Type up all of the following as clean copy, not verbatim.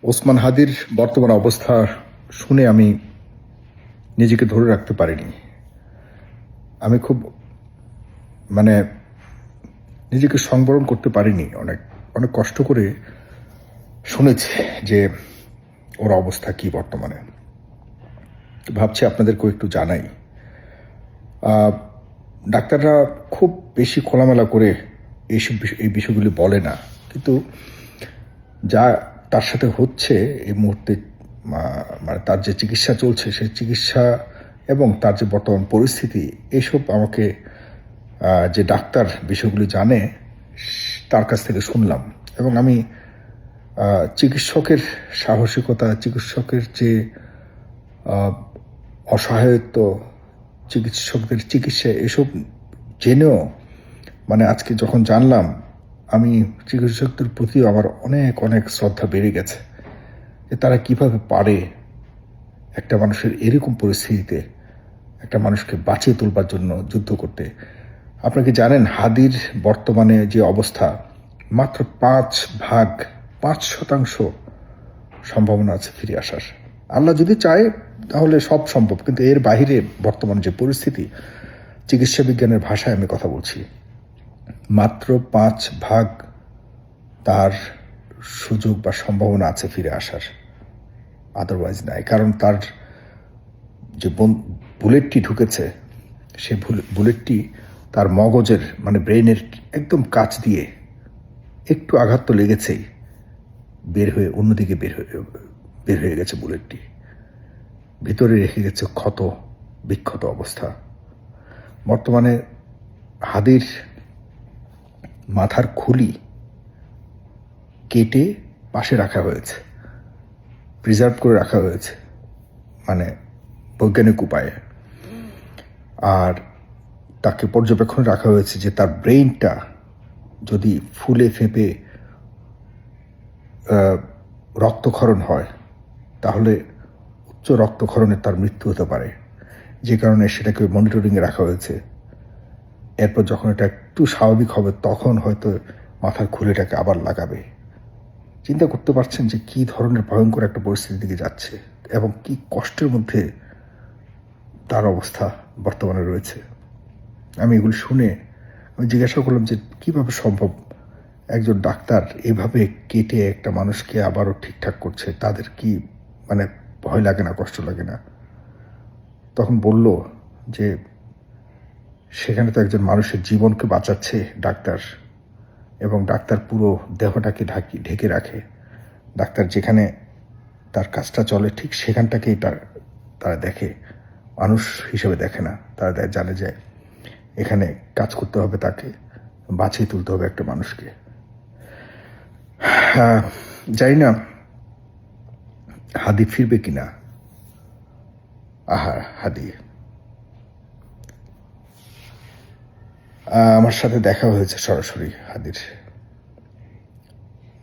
ওসমান হাদির বর্তমান অবস্থা শুনে আমি নিজেকে ধরে রাখতে পারিনি। আমি খুব নিজেকে সংবরণ করতে পারিনি। অনেক অনেক কষ্ট করে শুনেছি যে ওর অবস্থা কি বর্তমানে। ভাবছি আপনাদেরকেও একটু জানাই। ডাক্তাররা খুব বেশি খোলামেলা করে এই বিষয়গুলি বলে না, কিন্তু যা তার সাথে হচ্ছে এই মুহূর্তে, তার যে চিকিৎসা চলছে সেই চিকিৎসা এবং তার যে বর্তমান পরিস্থিতি, এইসব আমাকে যে ডাক্তার বিষয়গুলি জানে তার কাছ থেকে শুনলাম। এবং আমি চিকিৎসকের সাহসিকতা, চিকিৎসকের যে অসহায়ত্ব, চিকিৎসকদের চিকিৎসা, এসব জেনেও আজকে যখন জানলাম, আমি চিকিৎসকদের প্রতিও আমার অনেক অনেক শ্রদ্ধা বেড়ে গেছে যে তারা কিভাবে পারে একটা মানুষের এরকম পরিস্থিতিতে একটা মানুষকে বাঁচিয়ে তুলবার জন্য যুদ্ধ করতে। আপনাকে জানেন, হাদির বর্তমানে যে অবস্থা, মাত্র 5% সম্ভাবনা আছে ফিরে আসার। আল্লাহ যদি চায় তাহলে সব সম্ভব, কিন্তু এর বাহিরে বর্তমান যে পরিস্থিতি, চিকিৎসা বিজ্ঞানের ভাষায় আমি কথা বলছি, মাত্র 5% তার সুযোগ বা সম্ভাবনা আছে ফিরে আসার, আদারওয়াইজ নাই। কারণ তার যে বুলেটটি ঢুকেছে, সেই বুলেটটি তার মগজের ব্রেনের একদম কাছ দিয়ে একটু আঘাত তো লেগেছেই, বের হয়ে অন্যদিকে বের হয়ে গেছে বুলেটটি, ভিতরে রেখে গেছে ক্ষত বিক্ষত অবস্থা। বর্তমানে হাদির মাথার খুলি কেটে পাশে রাখা হয়েছে, প্রিজার্ভ করে রাখা হয়েছে বৈজ্ঞানিক উপায়ে। আর তাকে পর্যবেক্ষণে রাখা হয়েছে যে তার ব্রেইনটা যদি ফুলে ফেঁপে রক্তক্ষরণ হয় তাহলে উচ্চ রক্তক্ষরণে তার মৃত্যু হতে পারে, যে কারণে সেটাকে মনিটরিংয়ে রাখা হয়েছে। এরপর যখন এটা একটু স্বাভাবিক হবে তখন হয়তো মাথার খুলিটাকে আবার লাগাবে। চিন্তা করতে পারছেন যে কী ধরনের ভয়ঙ্কর একটা পরিস্থিতির দিকে যাচ্ছে এবং কি কষ্টের মধ্যে তার অবস্থা বর্তমানে রয়েছে। আমি এগুলো শুনে আমি জিজ্ঞাসা করলাম যে কীভাবে সম্ভব একজন ডাক্তার এভাবে কেটে একটা মানুষকে আবারও ঠিকঠাক করছে, তাদের কি ভয় লাগে না, কষ্ট লাগে না? তখন বলল যে সেখানে তো একজন মানুষের জীবনকে বাঁচাচ্ছে ডাক্তার, এবং ডাক্তার পুরো দেহটাকে ঢেকে রাখে। ডাক্তার যেখানে তার কাজটা চলে ঠিক সেখানটাকেই তারা দেখে, মানুষ হিসেবে দেখে না। তারা জানে যে এখানে কাজ করতে হবে, তাকে বাঁচিয়ে তুলতে হবে একটা মানুষকে। জানি না হাদি ফিরবে কিনা। হাদি, আমার সাথে দেখা হয়েছে সরাসরি হাদির।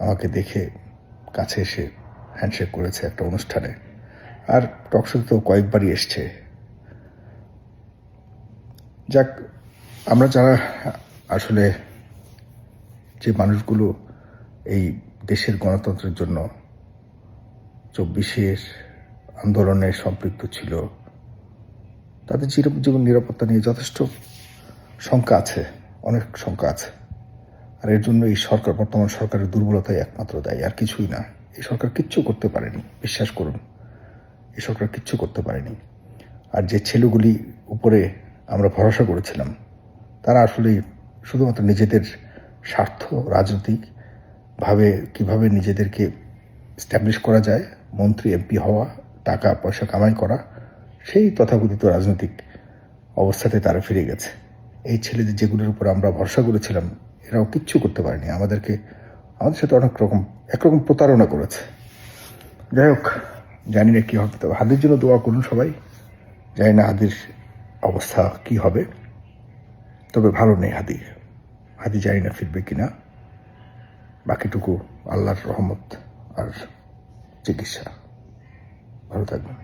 আমাকে দেখে কাছে এসে হ্যান্ডশেক করেছে একটা অনুষ্ঠানে, আর টকশোতে তো কয়েকবারই এসছে। যাক, আমরা যারা আসলে যে মানুষগুলো এই দেশের গণতন্ত্রের জন্য 24-এর আন্দোলনে সম্পৃক্ত ছিল, তাদের জীবন নিরাপত্তা নিয়ে যথেষ্ট শঙ্কা আছে, অনেক শঙ্কা আছে। আর এর জন্য এই সরকার, বর্তমান সরকারের দুর্বলতাই একমাত্র দায়ী, আর কিছুই না। এই সরকার কিচ্ছু করতে পারেনি, বিশ্বাস করুন, এই সরকার কিচ্ছু করতে পারেনি। আর যে ছেলেগুলি উপরে আমরা ভরসা করেছিলাম, তারা আসলে শুধুমাত্র নিজেদের স্বার্থ, রাজনৈতিকভাবে কীভাবে নিজেদেরকে স্ট্যাবলিশ করা যায়, মন্ত্রী এমপি হওয়া, টাকা পয়সা কামাই করা, সেই তথাকথিত রাজনৈতিক অবস্থাতে তারা ফিরে গেছে। এই ছেলেদের যেগুলোর উপর আমরা ভরসা করেছিলাম, এরাও কিচ্ছু করতে পারেনি। আমাদের সাথে একরকম প্রতারণা করেছে। যাই হোক, জানি না কী হবে, তবে হাদির জন্য দোয়া করুন সবাই। জানি না হাদির অবস্থা কি হবে, তবে ভালো নেই হাদি জানি না ফিরবে কিনা। বাকিটুকু আল্লাহর রহমত আর চিকিৎসা। ভালো থাকবেন।